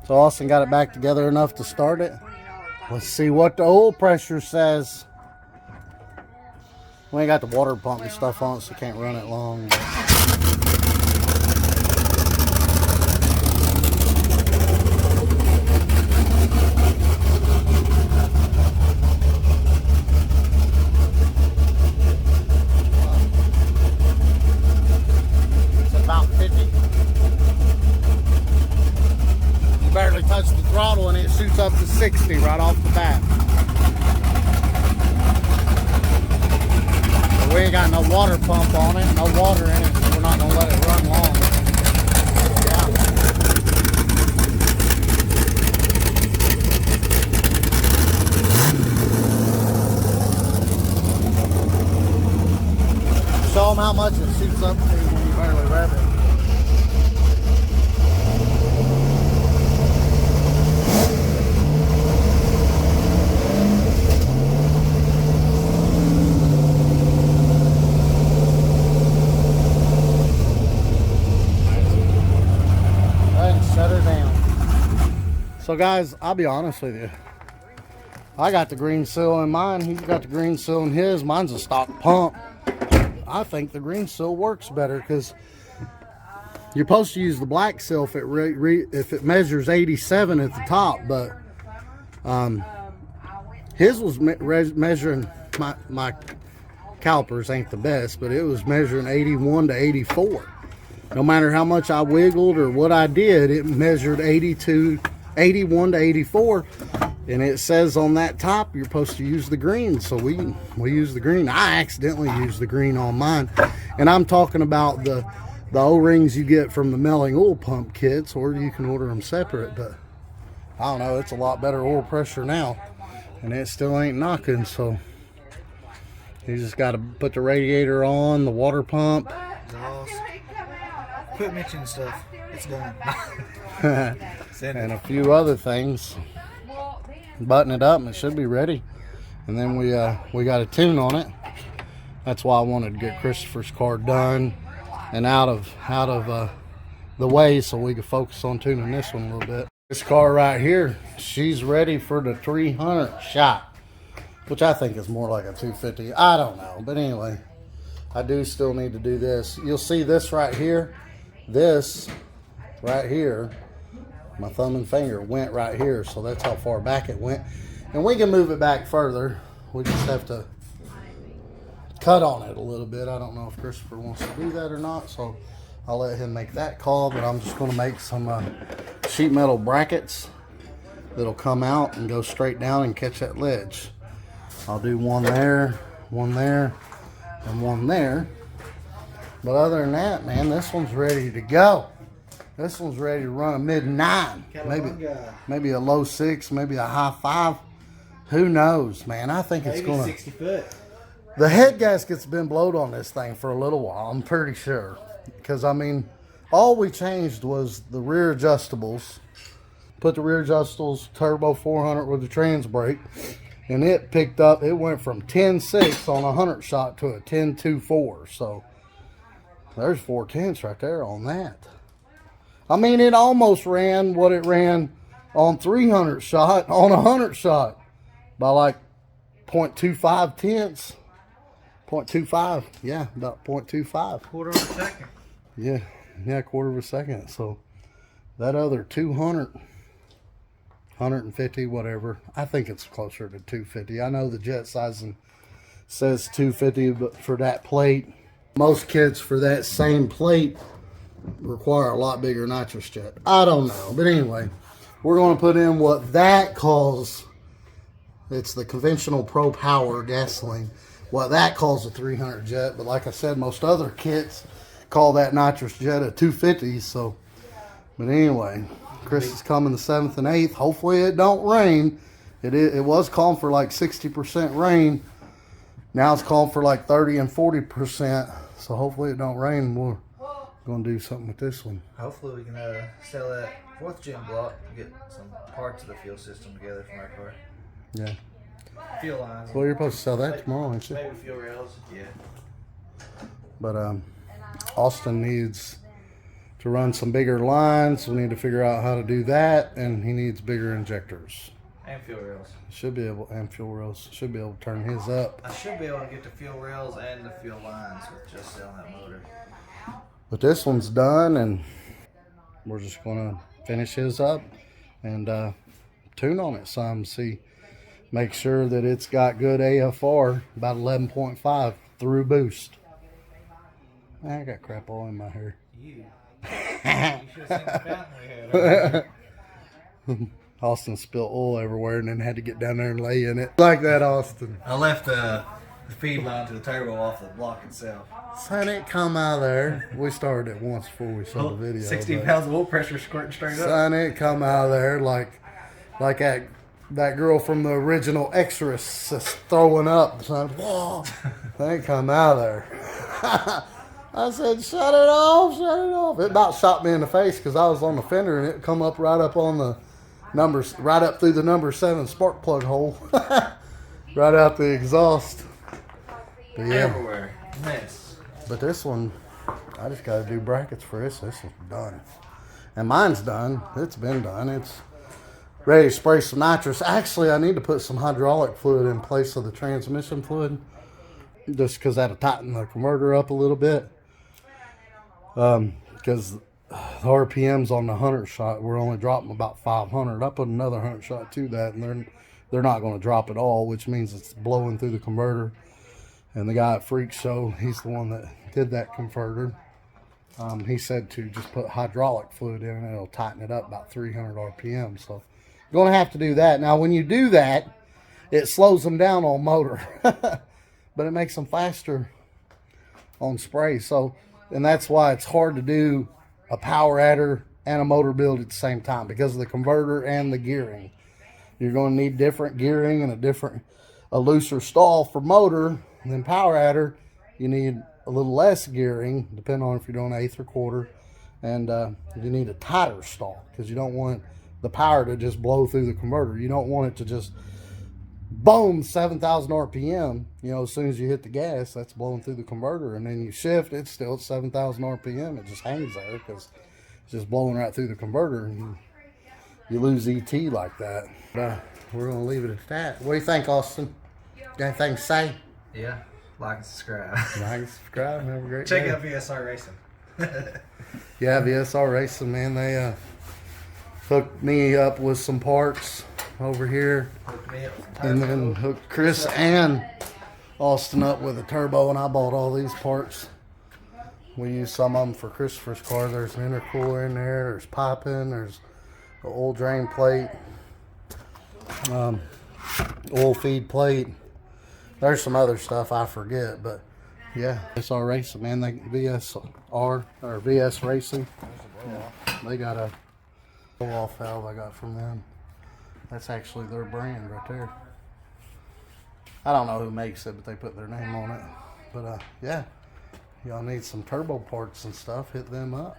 So Austin got it back together enough to start it. Let's see what the oil pressure says. We ain't got the water pump and stuff on it, so can't run it long. It's about 50. You barely touch the throttle and it shoots up to 60 right off the bat. We ain't got no water pump on it, no water in it, so we're not gonna let it run long. Yeah. Show them how much it shoots up to when you barely rev it. So guys, I'll be honest with you. I got the green seal in mine. He's got the green seal in his. Mine's a stock pump. I think the green seal works better because you're supposed to use the black seal if it measures 87 at the top. But his was measuring, my calipers ain't the best, but it was measuring 81 to 84. No matter how much I wiggled or what I did, it measured 81 to 84, and it says on that top you're supposed to use the green, so we use the green. I accidentally used the green on mine, and I'm talking about the O-rings you get from the Melling oil pump kits, or you can order them separate. But I don't know, it's a lot better oil pressure now, and it still ain't knocking. So you just got to put the radiator on, the water pump. Quit mentioning stuff. It's done. And a few other things. Button it up and it should be ready. And then we got a tune on it. That's why I wanted to get Christopher's car done and out of the way so we could focus on tuning this one a little bit. This car right here, she's ready for the 300 shot, which I think is more like a 250. I don't know, but anyway, I do still need to do this. You'll see this right here. This right here, my thumb and finger went right here, so that's how far back it went. And we can move it back further. We just have to cut on it a little bit. I don't know if Christopher wants to do that or not, so I'll let him make that call. But I'm just going to make some sheet metal brackets that'll come out and go straight down and catch that ledge. I'll do one there, and one there. But other than that, man, this one's ready to go. This one's ready to run a mid-9, maybe a low 6, maybe a high 5. Who knows, man? I think it's gonna. 60 foot. The head gasket's been blowed on this thing for a little while. I'm pretty sure, because I mean, all we changed was the rear adjustables. Put the rear adjustables turbo 400 with the trans brake, and it picked up. It went from 10.6 on a 100 shot to a 10.24. So there's 4 tenths right there on that. I mean, it almost ran what it ran on 300 shot on a 100 shot by like 0.25 tenths. 0.25, yeah, about 0.25. Quarter of a second. Yeah, quarter of a second. So that other 200, 150, whatever, I think it's closer to 250. I know the jet sizing says 250, but for that plate, most kits for that same plate require a lot bigger nitrous jet. I don't know, but anyway, we're going to put in what that calls, it's the conventional Pro Power gasoline, what that calls a 300 jet. But like I said, most other kits call that nitrous jet a 250. So, but anyway, Chris is coming the 7th and 8th. Hopefully it don't rain. It was calling for like 60% rain. Now it's calling for like 30 and 40%. So hopefully it don't rain. We're going to do something with this one. Hopefully we can sell that 4th gen block to get some parts of the fuel system together for my car. Yeah. Fuel lines. Well, you're supposed to sell that tomorrow, aren't you? Maybe fuel rails. Yeah. But Austin needs to run some bigger lines. We need to figure out how to do that, and he needs bigger injectors. And fuel rails. Should be able, and fuel rails. Should be able to turn his up. I should be able to get the fuel rails and the fuel lines with just selling that motor. But this one's done, and we're just gonna finish his up and tune on it some. See, make sure that it's got good AFR, about 11.5 through boost. I got crap all in my hair. You should have seen the fountain we had over. Austin spilled oil everywhere and then had to get down there and lay in it. Like that, Austin. I left the feed line to the turbo off the block itself. Son, it come out of there. We started it once before we saw the video. 60 pounds of oil pressure squirting straight up. Son, it come out of there like that girl from the original Exorcist throwing up. Son, whoa. They come out of there. I said, shut it off, shut it off. It about shot me in the face because I was on the fender and it come up right up on the numbers, right up through the number 7 spark plug hole. Right out the exhaust. But yeah. Everywhere. Mess. But this one, I just got to do brackets for this. This is done. And mine's done. It's been done. It's ready to spray some nitrous. Actually, I need to put some hydraulic fluid in place of the transmission fluid. Just because that'll tighten the converter up a little bit. Because the RPMs on the 100 shot, we're only dropping about 500. I put another 100 shot to that, and they're not going to drop at all, which means it's blowing through the converter. And the guy at Freak Show, he's the one that did that converter. He said to just put hydraulic fluid in and it'll tighten it up about 300 RPM. So you're going to have to do that. Now, when you do that, it slows them down on motor, but it makes them faster on spray. So, and that's why it's hard to do a power adder and a motor build at the same time because of the converter and the gearing. You're going to need different gearing and a looser stall for motor than power adder. You need a little less gearing, depending on if you're doing eighth or quarter, and you need a tighter stall because you don't want the power to just blow through the converter. You don't want it to just boom, 7,000 RPM. You know, as soon as you hit the gas, that's blowing through the converter, and then you shift, it's still at 7,000 RPM. It just hangs there because it's just blowing right through the converter, and you lose ET like that. But we're gonna leave it at that. What do you think, Austin? Got anything to say? Yeah. Like and subscribe. Like and subscribe. Have a great Check day. out VSR Racing. Yeah, VSR Racing, man. They hooked me up with some parts over here, and then hooked Chris and Austin up with a turbo, and I bought all these parts. We used some of them for Christopher's car. There's an intercooler in there, there's piping, there's an oil drain plate, oil feed plate. There's some other stuff I forget, but yeah, VSR Racing, man. They VSR or VS Racing. Yeah, they got a blow-off valve I got from them. That's actually their brand right there. I don't know who makes it, but they put their name on it. But yeah, y'all need some turbo parts and stuff, hit them up.